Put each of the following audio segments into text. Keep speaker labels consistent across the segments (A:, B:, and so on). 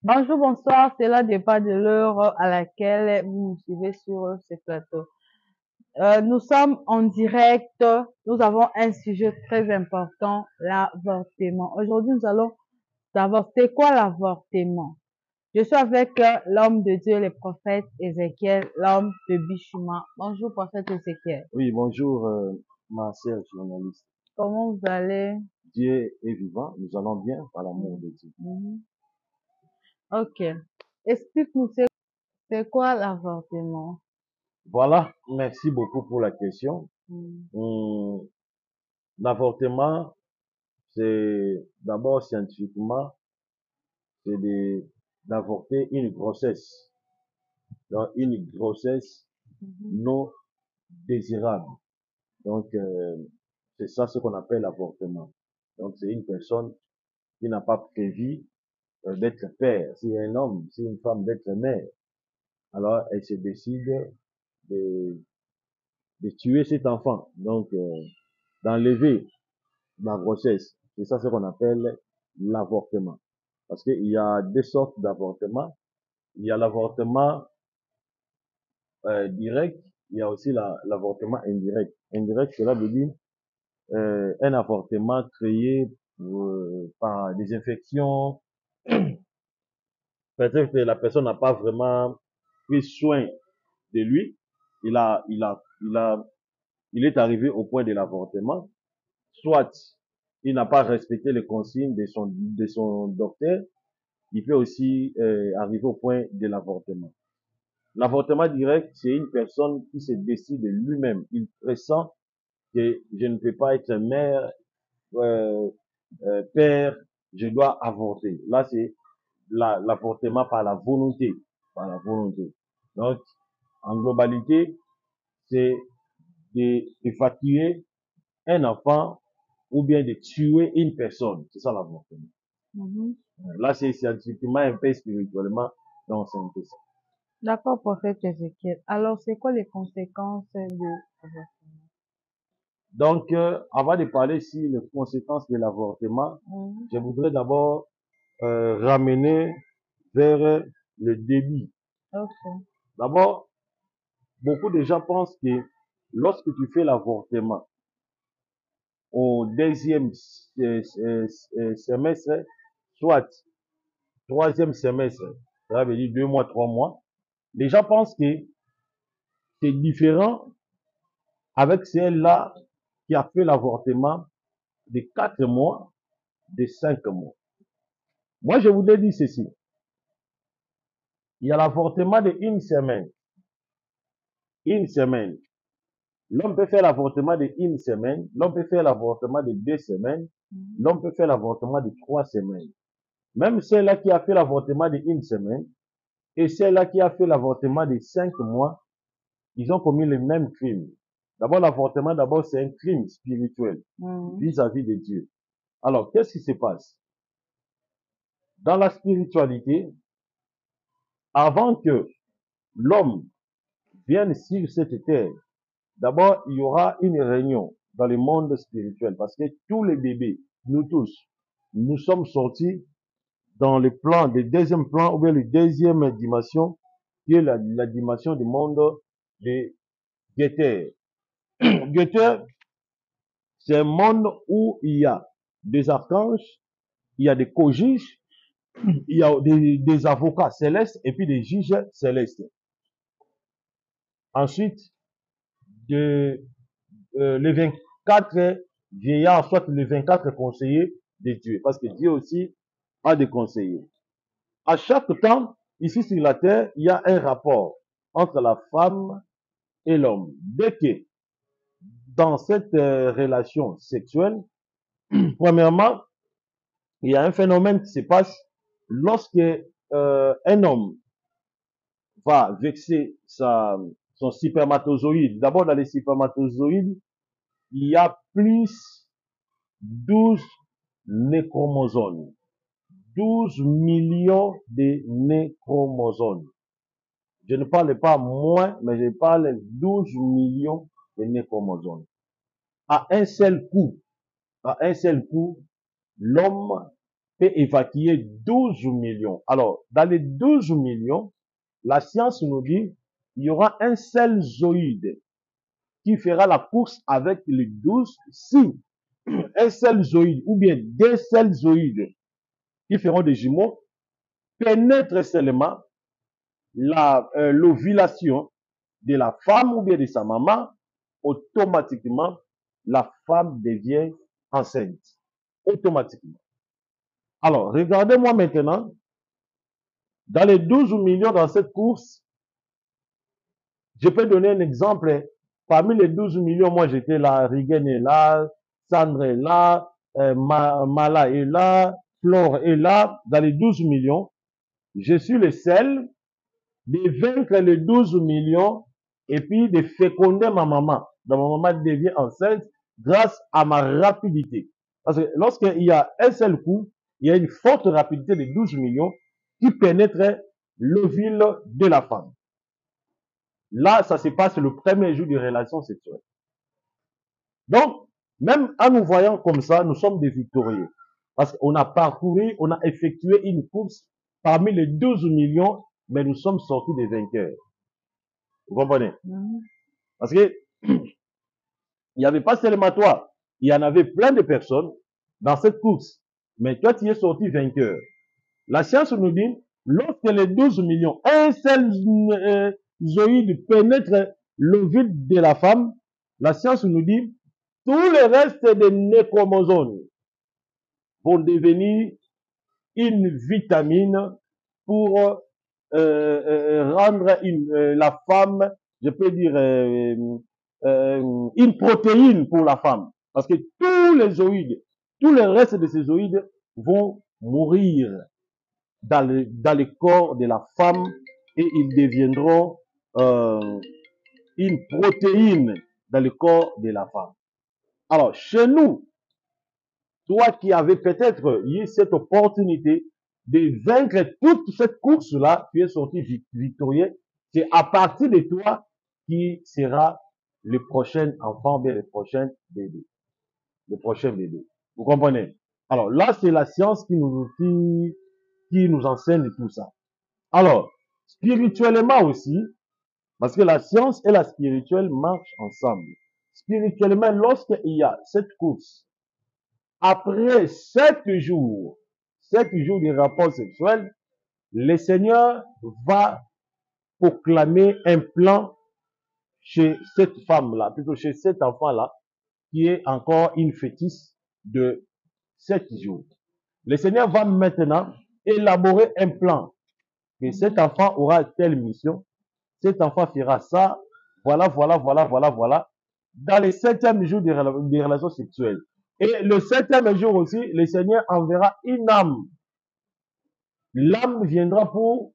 A: Bonjour, bonsoir, c'est la départ de l'heure à laquelle vous nous suivez sur ce plateau. Nous sommes en direct, nous avons un sujet très important, l'avortement. Aujourd'hui, nous allons savoir c'est quoi l'avortement. Je suis avec l'homme de Dieu, le prophète Ézéchiel, l'homme de Bishuma. Bonjour, prophète Ézéchiel.
B: Oui, bonjour, ma chère journaliste.
A: Comment vous allez?
B: Dieu est vivant, nous allons bien par l'amour de Dieu.
A: Mhm. Ok. Explique-nous, c'est quoi l'avortement?
B: Voilà, merci beaucoup pour la question.
A: Mhm.
B: L'avortement, c'est d'abord scientifiquement, c'est d'avorter une grossesse. Donc, une grossesse
A: Mhm.
B: non désirable. Donc, c'est ça ce qu'on appelle l'avortement. Donc, c'est une personne qui n'a pas prévu d'être père. Si un homme, si une femme d'être mère, alors elle se décide de, de tuer cet enfant, donc d'enlever la grossesse. C'est ça ce qu'on appelle l'avortement. Parce qu'il y a deux sortes d'avortement. Il y a l'avortement direct, il y a aussi l'avortement indirect. Indirect, cela veut dire un avortement créé par des infections. Peut-être que la personne n'a pas vraiment pris soin de lui. Il a, il a, il a, il est arrivé au point de l'avortement. Soit il n'a pas respecté les consignes de son docteur, il peut aussi arriver au point de l'avortement. L'avortement direct, c'est une personne qui se décide de lui-même. Il pressent que je ne peux pas être mère, euh, père, je dois avorter. Là, c'est l'avortement par la volonté. Par la volonté. Donc, en globalité, c'est d'évacuer un enfant ou bien de tuer une personne. C'est ça l'avortement.
A: Mhm.
B: Là, c'est scientifiquement un peu spirituellement, donc c'est un peu ça.
A: D'accord, prophète Ézéchiel. Alors, c'est quoi les conséquences de l'avortement?
B: Donc, avant de parler sur les conséquences de l'avortement,
A: Mhm.
B: je voudrais d'abord ramener vers le début.
A: Ok.
B: D'abord, beaucoup de gens pensent que lorsque tu fais l'avortement au deuxième semestre, soit troisième semestre, ça veut dire 2 mois, 3 mois, les gens pensent que c'est différent avec celle-là qui a fait l'avortement de 4 mois, de 5 mois. Moi, je voudrais dire ceci. Il y a l'avortement de une semaine. Une semaine. L'homme peut faire l'avortement de une semaine. L'homme peut faire l'avortement de 2 semaines.
A: Mhm.
B: L'homme peut faire l'avortement de 3 semaines. Même celle-là qui a fait l'avortement de une semaine et celle-là qui a fait l'avortement de 5 mois, ils ont commis le même crime. D'abord, l'avortement, d'abord, c'est un crime spirituel
A: Mhm.
B: vis-à-vis de Dieu. Alors, qu'est-ce qui se passe? Dans la spiritualité, avant que l'homme vienne sur cette terre, d'abord, il y aura une réunion dans le monde spirituel parce que tous les bébés, nous tous, nous sommes sortis dans le plan, le deuxième plan ou bien le deuxième dimension qui est la dimension du monde de Géter. Géter, c'est un monde où il y a des archanges, il y a des co-juges, il y a des avocats célestes et puis des juges célestes. Ensuite, de, les 24 vieillards, soit les 24 conseillers de Dieu, parce que Dieu aussi a des conseillers. À chaque temps, ici sur la terre, il y a un rapport entre la femme et l'homme. Dès que dans cette relation sexuelle, premièrement, il y a un phénomène qui se passe lorsque un homme va vexer son spermatozoïde. D'abord, dans les spermatozoïdes, il y a plus 12 néchromosomes. 12 millions de néchromosomes. Je ne parle pas moins, mais je parle 12 millions de néchromosomes. À un seul coup, l'homme peut évacuer 12 millions. Alors, dans les 12 millions, la science nous dit il y aura un seul zoïde qui fera la course avec les 12 si un seul zoïde ou bien des seuls zoïdes qui feront des jumeaux pénètrent seulement l'ovulation de la femme ou bien de sa maman, automatiquement, la femme devient enceinte. Automatiquement. Alors, regardez-moi maintenant, dans les 12 millions dans cette course, je peux donner un exemple. Parmi les 12 millions, moi j'étais là, Rigen est là, Sandre est là, Mala est là, Flore est là. Dans les 12 millions, je suis le seul de vaincre les 12 millions et puis de féconder ma maman. Donc ma maman devient enceinte grâce à ma rapidité. Parce que lorsqu'il y a un seul coup, il y a une forte rapidité de 12 millions qui pénètre l'ovule de la femme. Là, ça se passe le premier jour de relation sexuelle. Donc, même en nous voyant comme ça, nous sommes des victorieux. Parce qu'on a parcouru, on a effectué une course parmi les 12 millions, mais nous sommes sortis des vainqueurs. Vous comprenez? Parce que il n'y avait pas seulement toi, il y en avait plein de personnes dans cette course. Mais toi, tu es sorti vainqueur. La science nous dit, lorsque les 12 millions, un seul zoïde pénètre l'ovule de la femme, la science nous dit, tout le reste des néchromosomes vont devenir une vitamine pour rendre la femme, je peux dire, une protéine pour la femme. Parce que tous les zoïdes, tout le reste de ces zoïdes vont mourir dans le corps de la femme et ils deviendront une protéine dans le corps de la femme. Alors, chez nous, toi qui avais peut-être eu cette opportunité de vaincre toute cette course-là, tu es sorti victorieux. C'est à partir de toi qui sera le prochain enfant, bien le prochain bébé. Le prochain bébé. Vous comprenez? Alors là, c'est la science qui nous enseigne tout ça. Alors, spirituellement aussi, parce que la science et la spirituelle marchent ensemble. Spirituellement, lorsqu'il y a cette course, après 7 jours de rapport sexuel, le Seigneur va proclamer un plan chez cette femme-là, plutôt chez cet enfant-là, qui est encore une fœtus de 7 jours. Le Seigneur va maintenant élaborer un plan, que cet enfant aura telle mission, cet enfant fera ça, voilà, dans les 7e jour des relations sexuelles. Et le 7e jour aussi, le Seigneur enverra une âme. L'âme viendra pour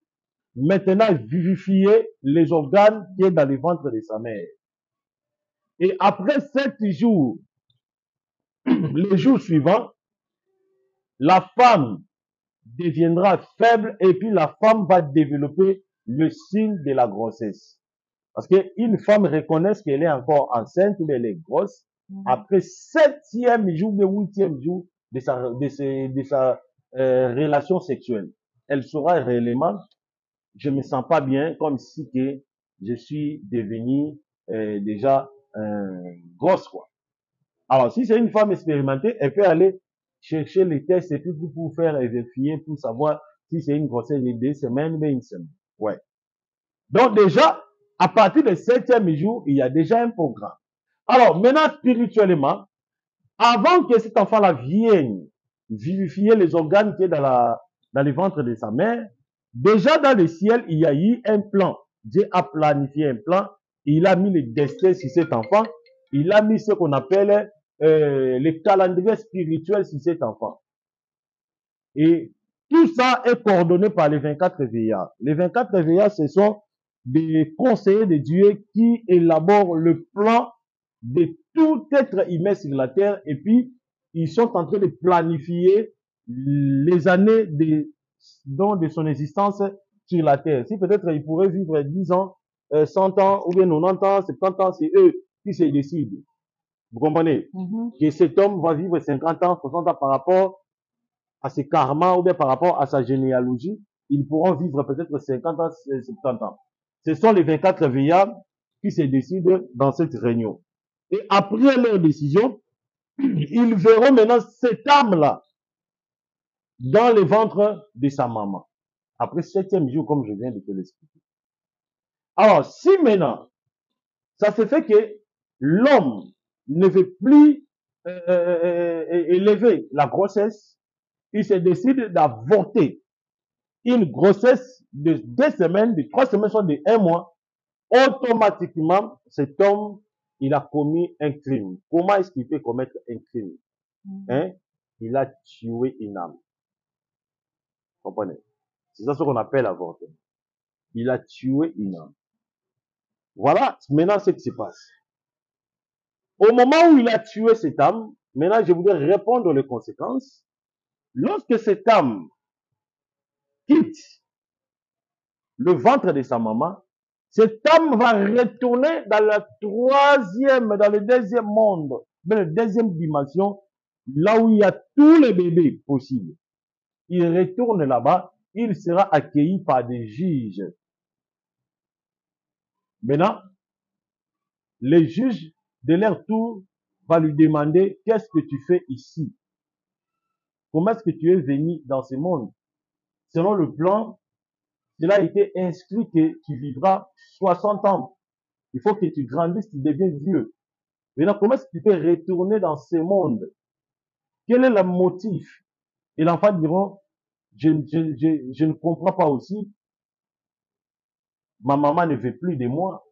B: maintenant vivifier les organes qui est dans le ventre de sa mère. Et après 7 jours, le jour suivant, la femme deviendra faible et puis la femme va développer le signe de la grossesse. Parce qu'une femme reconnaît qu'elle est encore enceinte ou elle est grosse après 7e jour ou 8e jour de sa relation sexuelle. Elle saura réellement, je me sens pas bien, comme si que je suis devenu déjà grosse, quoi. Alors, si c'est une femme expérimentée, elle peut aller chercher les tests et tout pour faire vérifier, pour savoir si c'est une grossesse de 2 semaines ou une semaine. Ouais. Donc déjà, à partir du 7e jour, il y a déjà un programme. Alors, maintenant, spirituellement, avant que cet enfant-là vienne vivifier les organes qui est dans le ventre de sa mère, déjà dans le ciel, il y a eu un plan. Dieu a planifié un plan. Il a mis le destin sur cet enfant. Il a mis ce qu'on appelle le calendrier spirituel sur cet enfant. Et tout ça est coordonné par les 24 veillards. Les 24 veillards, ce sont des conseillers de Dieu qui élaborent le plan de tout être humain sur la terre et puis ils sont en train de planifier les années de son existence sur la terre. Si peut-être ils pourraient vivre 10 ans, 100 ans ou bien 90 ans, 70 ans, c'est eux qui se décident. Vous comprenez? Que cet homme va vivre 50 ans, 60 ans par rapport à ses karmas ou bien par rapport à sa généalogie, ils pourront vivre peut-être 50 ans, 70 ans. Ce sont les 24 vieillards qui se décident dans cette réunion. Et après leur décision, ils verront maintenant cette âme-là dans le ventre de sa maman. Après 7e jour, comme je viens de te l'expliquer. Alors, si maintenant, ça se fait que l'homme ne veut plus élever la grossesse, il se décide d'avorter une grossesse de 2 semaines, de 3 semaines, soit de 1 mois, automatiquement, cet homme, il a commis un crime. Comment est-ce qu'il peut commettre un crime? Hein? Il a tué une âme. Vous comprenez? C'est ça ce qu'on appelle avortement. Il a tué une âme. Voilà maintenant ce qui se passe. Au moment où il a tué cette âme, maintenant je voudrais répondre aux conséquences. Lorsque cette âme quitte le ventre de sa maman, cette âme va retourner dans la dans le 2e monde, dans la 2e dimension, là où il y a tous les bébés possibles. Il retourne là-bas, il sera accueilli par des juges. Maintenant, les juges, de leur tour, vont lui demander, qu'est-ce que tu fais ici? Comment est-ce que tu es venu dans ce monde? Selon le plan, cela a été inscrit que tu vivras 60 ans. Il faut que tu grandisses, tu deviens vieux. Maintenant, comment est-ce que tu peux retourner dans ce monde? Quel est le motif? Et l'enfant dira, je ne comprends pas aussi. Ma maman ne veut plus de moi.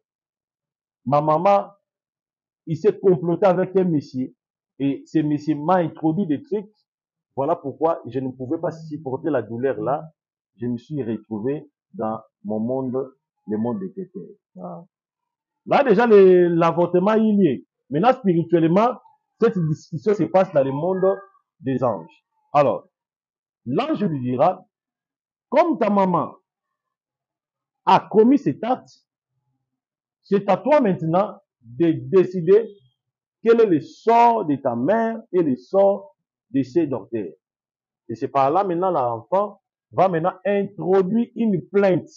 B: Ma maman, il s'est comploté avec un monsieur. Et ce monsieur m'a introduit des trucs. Voilà pourquoi je ne pouvais pas supporter la douleur là. Je me suis retrouvé dans mon monde, le monde des tétères. Wow. Là, déjà, l'avortement, il y est. Maintenant, spirituellement, cette discussion se passe dans le monde des anges. Alors, l'ange lui dira, comme ta maman a commis cet acte, c'est à toi maintenant de décider quel est le sort de ta mère et le sort de ses docteurs. Et c'est par là maintenant l'enfant va maintenant introduire une plainte.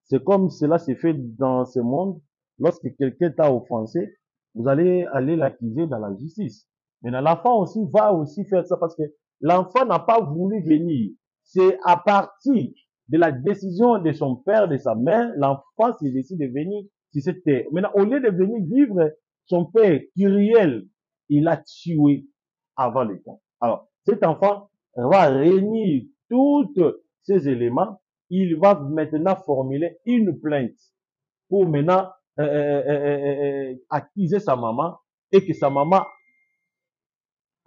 B: C'est comme cela se fait dans ce monde. Lorsque quelqu'un t'a offensé, vous allez aller l'accuser dans la justice. Maintenant, l'enfant aussi va aussi faire ça parce que l'enfant n'a pas voulu venir. C'est à partir de la décision de son père, de sa mère, l'enfant s'est décidé de venir sur cette terre. Maintenant, au lieu de venir vivre son père, Kyriel, il a tué avant le temps. Alors, cet enfant va réunir tous ces éléments. Il va maintenant formuler une plainte pour maintenant accuser sa maman et que sa maman,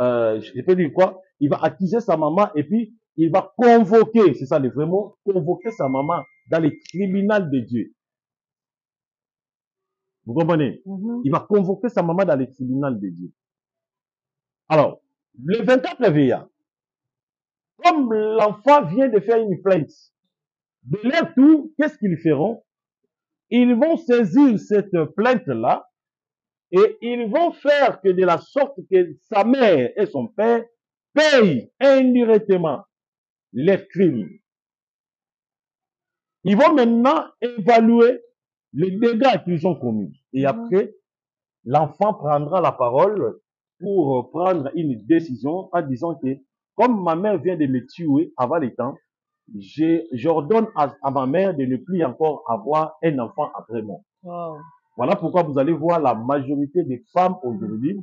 B: je peux dire quoi, il va accuser sa maman et puis il va convoquer, c'est ça le vrai mot, convoquer sa maman dans le tribunal de Dieu. Vous comprenez? Il va convoquer sa maman dans le tribunal de Dieu. Alors, le 24 veillant, comme l'enfant vient de faire une plainte, de leur tour, qu'est-ce qu'ils feront? Ils vont saisir cette plainte-là et ils vont faire que de la sorte que sa mère et son père payent indirectement les crimes. Ils vont maintenant évaluer les dégâts qu'ils ont commis. Et après, l'enfant prendra la parole pour prendre une décision en disant que comme ma mère vient de me tuer avant le temps, j'ordonne à ma mère de ne plus encore avoir un enfant après moi. Wow. Voilà pourquoi vous allez voir la majorité des femmes aujourd'hui.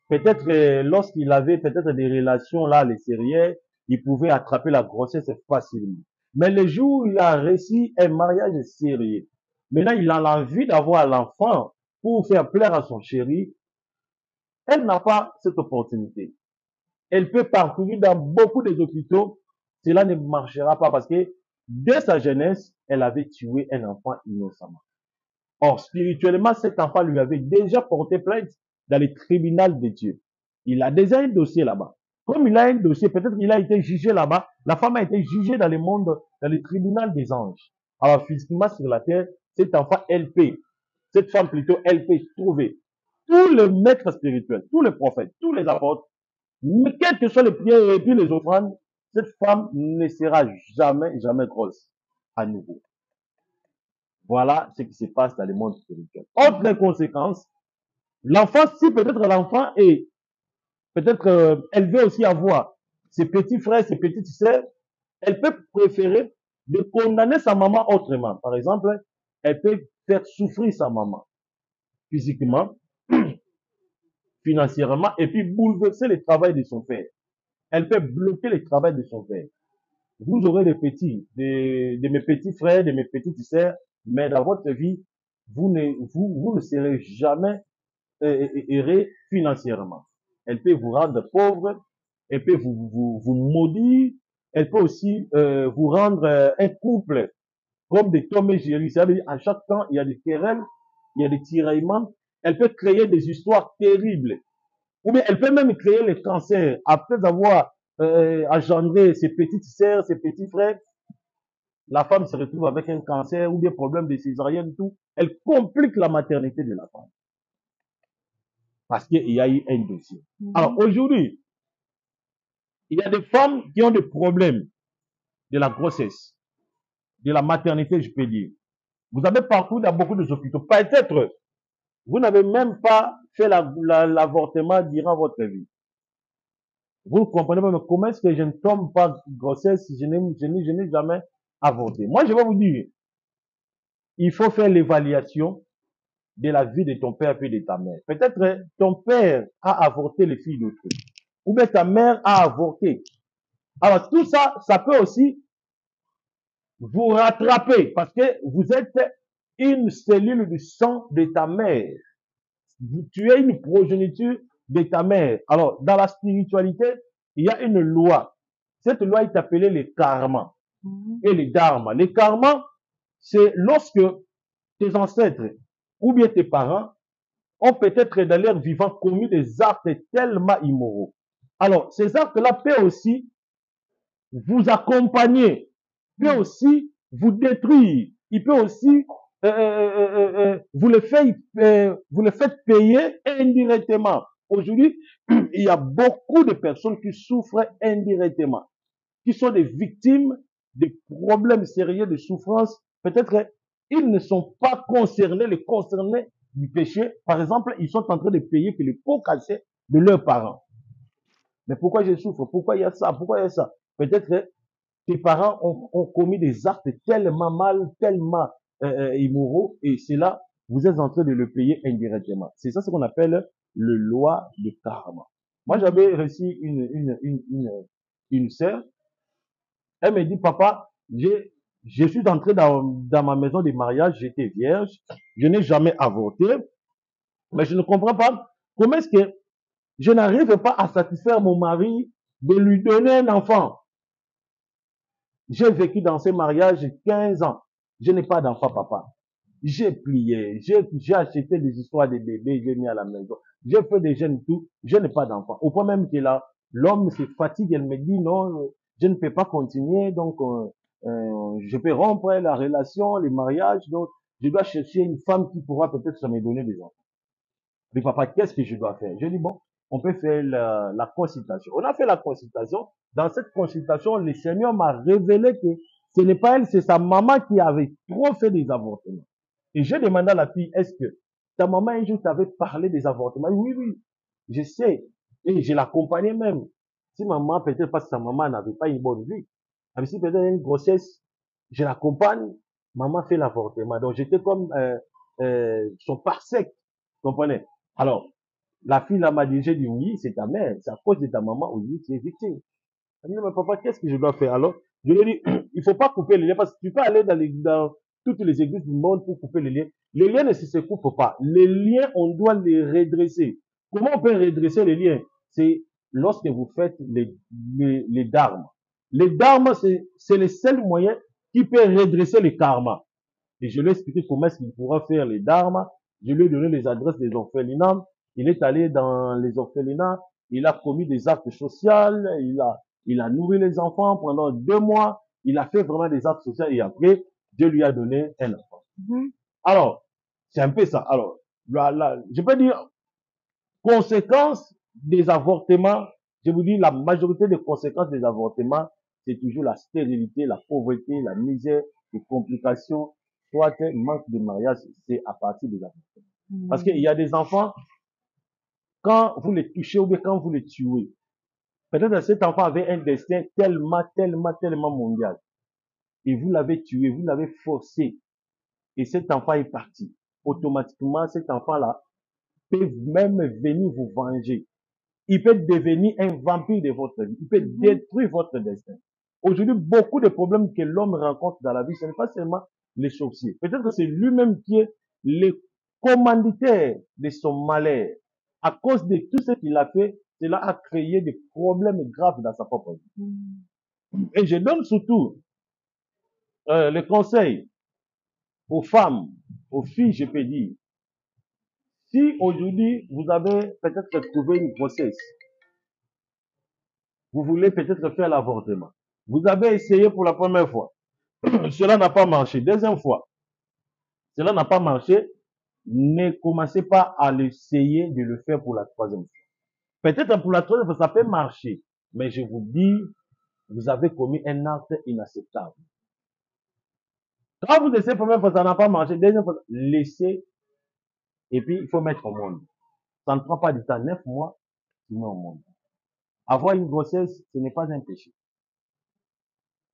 B: Peut-être lorsqu'il avait peut-être des relations là, les sérieuses, il pouvait attraper la grossesse facilement. Mais le jour où il a réussi un mariage sérieux, maintenant il a l'envie d'avoir l'enfant pour faire plaire à son chéri, elle n'a pas cette opportunité. Elle peut parcourir dans beaucoup des hôpitaux, cela ne marchera pas parce que dès sa jeunesse, elle avait tué un enfant innocemment. Or, spirituellement, cet enfant lui avait déjà porté plainte dans le tribunal de Dieu. Il a déjà un dossier là-bas. Comme il a un dossier, peut-être qu'il a été jugé là-bas, la femme a été jugée dans le monde, dans le tribunal des anges. Alors, physiquement sur la terre, cet enfant, elle peut, cette femme plutôt, elle peut trouver tous les maîtres spirituels, tous les prophètes, tous les apôtres, Mais quelles que soient les prières et puis les offrandes, cette femme ne sera jamais, jamais grosse à nouveau. Voilà ce qui se passe dans le monde spirituel. Autre conséquence, l'enfant, si peut-être l'enfant est peut-être elle veut aussi avoir ses petits frères, ses petites sœurs, elle peut préférer de condamner sa maman autrement. Par exemple, elle peut faire souffrir sa maman physiquement, financièrement, et puis bouleverser le travail de son père. Elle peut bloquer le travail de son père. Vous aurez des petits, de mes petits frères, de mes petites sœurs, mais dans votre vie, vous ne serez jamais errer financièrement. Elle peut vous rendre pauvre, elle peut vous maudire, elle peut aussi vous rendre un couple comme des Tom et Jerry. C'est-à-dire, à chaque temps, il y a des querelles, il y a des tiraillements. Elle peut créer des histoires terribles. Ou bien elle peut même créer les cancers après avoir engendré ses petites sœurs, ses petits frères. La femme se retrouve avec un cancer ou des problèmes de césarienne, tout. Elle complique la maternité de la femme. Parce qu'il y a eu un dossier. Alors aujourd'hui, il y a des femmes qui ont des problèmes de la grossesse, de la maternité, je peux dire. Vous avez parcouru dans beaucoup de hôpitaux. Peut-être, vous n'avez même pas fait l'avortement durant votre vie. Vous ne comprenez pas, mais comment est-ce que je ne tombe pas grossesse si je n'ai jamais avorté? Moi, je vais vous dire, il faut faire l'évaluation de la vie de ton père et de ta mère. Peut-être ton père a avorté les filles d'autrui, ou bien ta mère a avorté. Alors tout ça, ça peut aussi vous rattraper parce que vous êtes une cellule du sang de ta mère. Tu es une progéniture de ta mère. Alors, dans la spiritualité, il y a une loi. Cette loi est appelée le karma et le dharma. Le karma, c'est lorsque tes ancêtres ou bien tes parents ont peut-être dans leur vivant commis des actes tellement immoraux. Alors, ces actes-là peuvent aussi vous accompagner, peut aussi vous détruire, il peut aussi vous le faites payer indirectement. Aujourd'hui, il y a beaucoup de personnes qui souffrent indirectement, qui sont des victimes de problèmes sérieux de souffrance. Peut-être ils ne sont pas concernés, les concernés du péché. Par exemple, ils sont en train de payer que les pots cassés de leurs parents. Mais pourquoi je souffre? Pourquoi il y a ça? Pourquoi il y a ça? Peut-être tes parents ont commis des actes tellement mal, tellement immoraux, et c'est là, vous êtes en train de le payer indirectement. C'est ça ce qu'on appelle le loi de karma. Moi, j'avais reçu une sœur. Elle me dit, papa, je suis entré dans ma maison de mariage, j'étais vierge, je n'ai jamais avorté, mais je ne comprends pas comment est-ce que je n'arrive pas à satisfaire mon mari de lui donner un enfant. J'ai vécu dans ce mariage 15 ans. Je n'ai pas d'enfant, papa. J'ai plié, j'ai acheté des histoires de bébés, j'ai mis à la maison. J'ai fait des jeunes tout, je n'ai pas d'enfant. Au point même que là, l'homme se fatigue, elle me dit non, je ne peux pas continuer, donc je peux rompre la relation, le mariage, donc je dois chercher une femme qui pourra peut-être me donner des enfants. Mais papa, qu'est-ce que je dois faire? Je dis bon, on peut faire la consultation. On a fait la consultation. Dans cette consultation, le Seigneur m'a révélé que ce n'est pas elle, c'est sa maman qui avait trop fait des avortements. Et j'ai demandé à la fille, est-ce que ta maman un jour t'avait parlé des avortements? Oui, oui, je sais. Et je l'accompagnais même. Si maman, peut-être parce que sa maman n'avait pas une bonne vie, mais si peut-être une grossesse, je l'accompagne, maman fait l'avortement. Donc j'étais comme son parsec, vous comprenez? Alors, la fille là m'a dit, j'ai dit oui, c'est ta mère, c'est à cause de ta maman, aujourd'hui tu es victime. Elle m'a dit, mais papa, qu'est-ce que je dois faire? Alors, je lui ai dit, il faut pas couper les liens parce que tu peux aller dans toutes les églises du monde pour couper les liens. Les liens ne se coupent pas. Les liens, on doit les redresser. Comment on peut redresser les liens? C'est lorsque vous faites les dharmas. Les dharmas, c'est le seul moyen qui peut redresser le karma. Et je lui ai expliqué comment est-ce qu'il pourra faire les dharmas. Je lui ai donné les adresses des orphelinats. Il est allé dans les orphelinats. Il a commis des actes sociaux. Il a nourri les enfants pendant 2 mois. Il a fait vraiment des actes sociaux. Et après, Dieu lui a donné un enfant. Alors, c'est un peu ça. Alors, je peux dire, conséquence des avortements Je vous dis, la majorité des conséquences des avortements, c'est toujours la stérilité, la pauvreté, la misère, les complications, soit un manque de mariage, c'est à partir des avortements. Parce qu'il y a des enfants, quand vous les touchez ou bien quand vous les tuez, peut-être que cet enfant avait un destin tellement mondial. Et vous l'avez tué, vous l'avez forcé. Et cet enfant est parti. Automatiquement, cet enfant-là peut même venir vous venger. Il peut devenir un vampire de votre vie. Il peut détruire votre destin. Aujourd'hui, beaucoup de problèmes que l'homme rencontre dans la vie, ce n'est pas seulement les sorciers. Peut-être que c'est lui-même qui est le commanditaire de son malheur. À cause de tout ce qu'il a fait, cela a créé des problèmes graves dans sa propre vie. Et je donne surtout le conseil aux femmes, aux filles, je peux dire. Si aujourd'hui, vous avez peut-être trouvé une grossesse, vous voulez peut-être faire l'avortement. Vous avez essayé pour la première fois. Cela n'a pas marché. Deuxième fois, cela n'a pas marché. Ne commencez pas à l'essayer de le faire pour la troisième fois. Peut-être pour la troisième fois, ça peut marcher. Mais je vous dis, vous avez commis un acte inacceptable. Quand vous essayez la première fois, ça n'a pas marché. Deuxième fois, laissez. Et puis, il faut mettre au monde. Ça ne prend pas du temps. 9 mois, tu mets au monde. Avoir une grossesse, ce n'est pas un péché.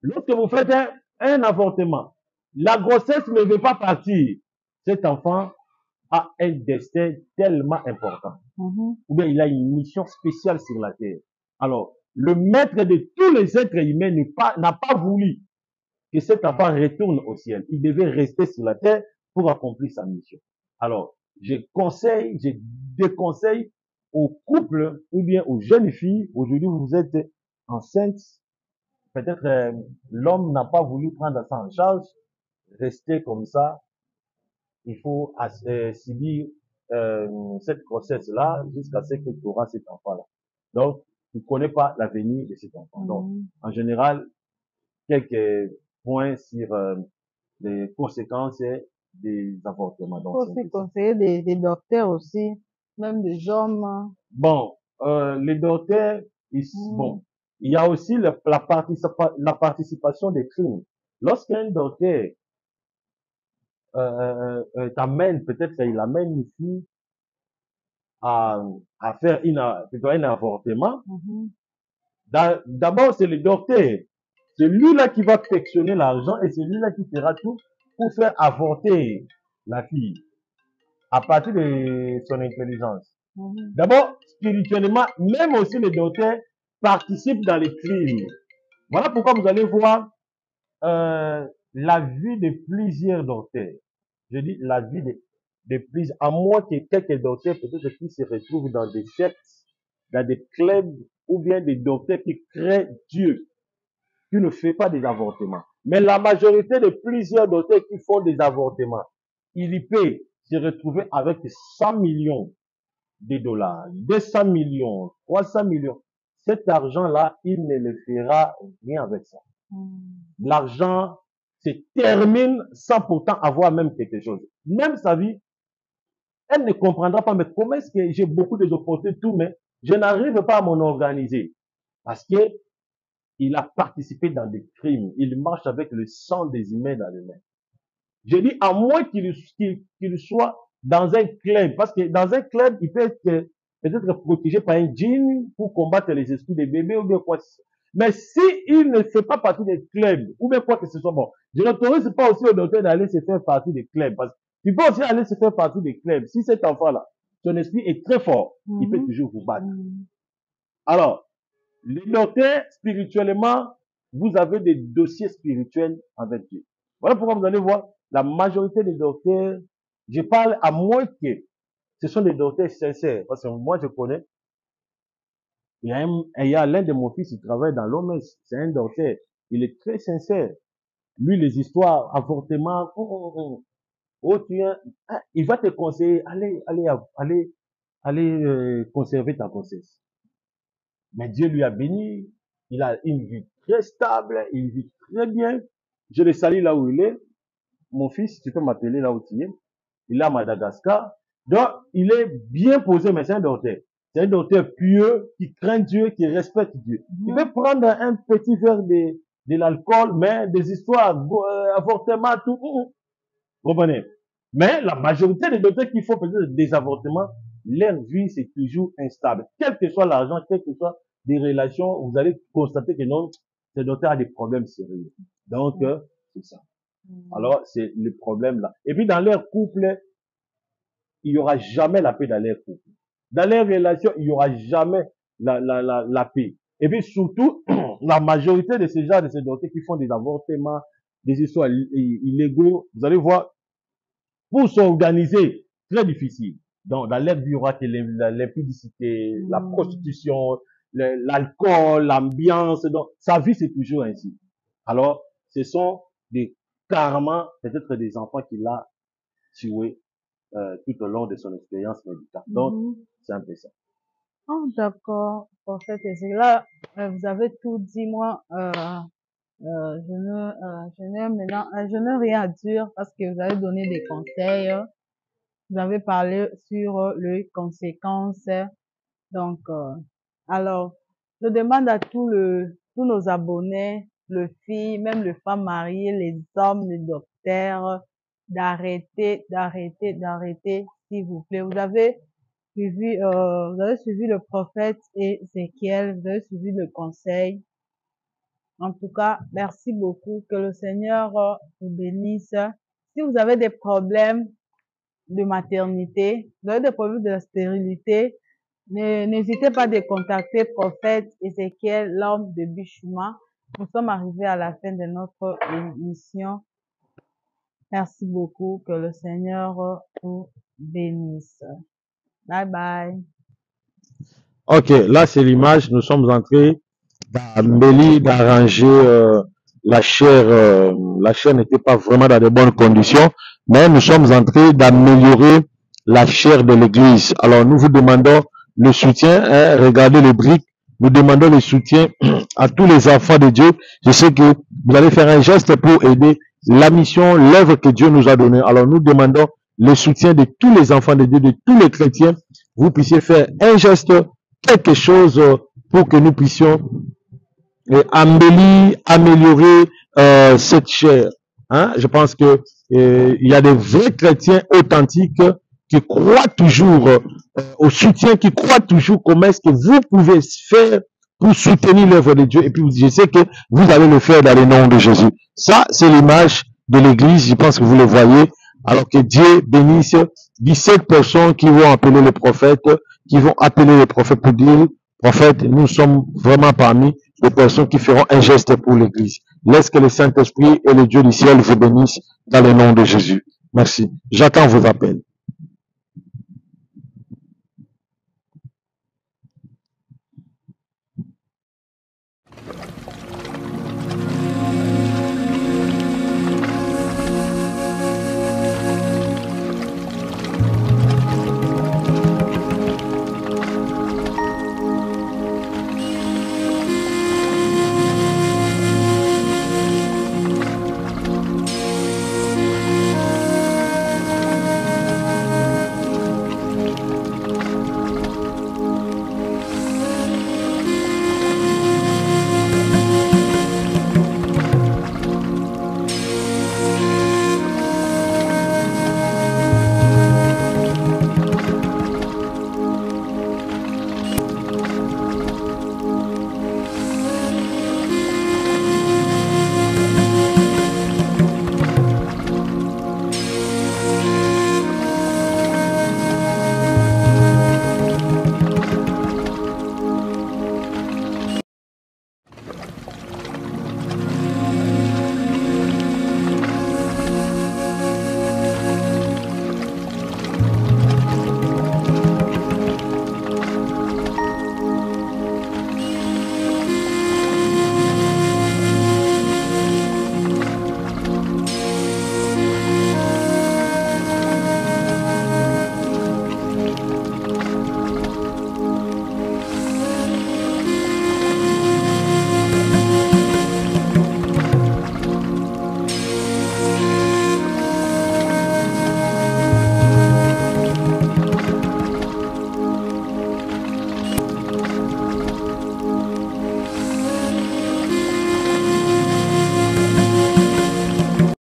B: Lorsque vous faites un avortement, la grossesse ne veut pas partir. Cet enfant a un destin tellement important. Ou bien il a une mission spéciale sur la terre. Alors, le maître de tous les êtres humains n'a pas voulu que cet enfant retourne au ciel. Il devait rester sur la terre pour accomplir sa mission. Alors, je déconseille aux couples ou bien aux jeunes filles, aujourd'hui vous êtes enceintes, peut-être l'homme n'a pas voulu prendre ça en charge, rester comme ça, il faut subir cette grossesse-là jusqu'à ce que tu auras cet enfant-là. Donc, tu ne connais pas l'avenir de cet enfant. Donc, en général, quelques points sur les conséquences des avortements. Donc,
A: Il faut aussi conseiller des docteurs aussi, même des hommes.
B: Bon, les docteurs, bon, il y a aussi la participation des crimes. Lorsqu'un docteur t'amène, peut-être qu'il amène une fille à faire un avortement, d'abord c'est le docteur. C'est lui-là qui va collectionner l'argent et c'est lui-là qui fera tout pour faire avorter la fille à partir de son intelligence. D'abord, spirituellement, même aussi les docteurs participent dans les crimes. Voilà pourquoi vous allez voir la vie de plusieurs docteurs. Je dis la vie de plusieurs, à moins que quelques docteurs peut-être qui se retrouvent dans des sectes, dans des clubs, ou bien des docteurs qui créent Dieu, qui ne fait pas des avortements. Mais la majorité de plusieurs docteurs qui font des avortements, ils peuvent se retrouver avec 100 millions de dollars, 200 millions, 300 millions. Cet argent-là, il ne le fera rien avec ça. L'argent se termine sans pourtant avoir même quelque chose. Même sa vie, elle ne comprendra pas, mais comment est-ce que j'ai beaucoup de opportunités, tout, mais je n'arrive pas à m'en organiser. Parce que il a participé dans des crimes. Il marche avec le sang des humains dans les mains. Je dis, à moins qu'il soit dans un club, parce que dans un club, il peut être peut-être protégé par un djinn pour combattre les esprits des bébés ou bien quoi. Mais si il ne fait pas partie des clubs, ou bien quoi que ce soit, bon, je n'autorise pas aussi au docteur d'aller se faire partie des clubs, parce qu'il peut aussi aller se faire partie des clubs. Si cet enfant-là, son esprit est très fort, il peut toujours vous battre. Alors, les docteurs, spirituellement, vous avez des dossiers spirituels avec Dieu. Voilà pourquoi vous allez voir, la majorité des docteurs, je parle à moins que ce sont des docteurs sincères. Parce que moi, je connais, il y a l'un de mon fils, il travaille dans l'OMS, c'est un docteur, il est très sincère. Lui, les histoires, avortement, il va te conseiller, allez conserver ta grossesse. Mais Dieu lui a béni, il a une vie très stable, il vit très bien. Je le salue là où il est. Mon fils, tu peux m'appeler là où tu es. Il est à Madagascar. Donc, il est bien posé, mais c'est un docteur. C'est un docteur pieux qui craint Dieu, qui respecte Dieu. Il peut prendre un petit verre de l'alcool, mais des histoires, avortements, tout. Vous comprenez? Mais la majorité des docteurs qui font peut-être des avortements, leur vie, c'est toujours instable. Quel que soit l'argent, quel que soit des relations, vous allez constater que non, ce docteur a des problèmes sérieux. Donc, c'est ça. Alors, c'est le problème là. Et puis, dans leur couple, il n'y aura jamais la paix dans leur couple. Dans les relations, il n'y aura jamais la paix. Et puis surtout, la majorité de ces gens, de ces docteurs qui font des avortements, des histoires illégaux, vous allez voir, pour s'organiser, très difficile. Donc, dans leur vie, il y aura que l'impudicité, la prostitution, l'alcool, l'ambiance. Donc, sa vie, c'est toujours ainsi. Alors, ce sont carrément, peut-être des enfants qu'il a tués tout au long de son expérience médicale. Donc, c'est un peu ça.
A: Oh, d'accord. Parfait. Et là, vous avez tout dit. Moi, je n'ai rien à dire parce que vous avez donné des conseils. Vous avez parlé sur les conséquences. Donc, alors, je demande à tous nos abonnés, les filles, même les femmes mariées, les hommes, les docteurs, d'arrêter, s'il vous plaît. Vous avez suivi le prophète Ézéchiel, vous avez suivi le conseil. En tout cas, merci beaucoup. Que le Seigneur vous bénisse. Si vous avez des problèmes de maternité, vous avez des problèmes de la stérilité, n'hésitez pas à contacter prophète Ézéchiel, l'homme de Bishuma. Nous sommes arrivés à la fin de notre émission. Merci beaucoup. Que le Seigneur vous bénisse. Bye bye.
B: Ok, là c'est l'image. Nous sommes entrés dans Mbeli d'arranger la chair. La chair n'était pas vraiment dans de bonnes conditions, mais nous sommes entrés d'améliorer la chair de l'église. Alors nous vous demandons le soutien. Regardez les briques. Nous demandons le soutien à tous les enfants de Dieu. Je sais que vous allez faire un geste pour aider la mission, l'œuvre que Dieu nous a donnée. Alors nous demandons le soutien de tous les enfants de Dieu, de tous les chrétiens. Vous puissiez faire un geste, quelque chose pour que nous puissions améliorer cette chair. Hein? Je pense que il y a des vrais chrétiens authentiques qui croient toujours au soutien, qui croient toujours comment est-ce que vous pouvez faire pour soutenir l'œuvre de Dieu. Et puis je sais que vous allez le faire dans le nom de Jésus. Ça, c'est l'image de l'église. Je pense que vous le voyez. Alors que Dieu bénisse 17 personnes qui vont appeler les prophètes, pour dire, prophète, nous sommes vraiment parmi les personnes qui feront un geste pour l'église. Laisse que le Saint-Esprit et le Dieu du ciel vous bénissent dans le nom de Jésus. Merci. J'attends vos appels.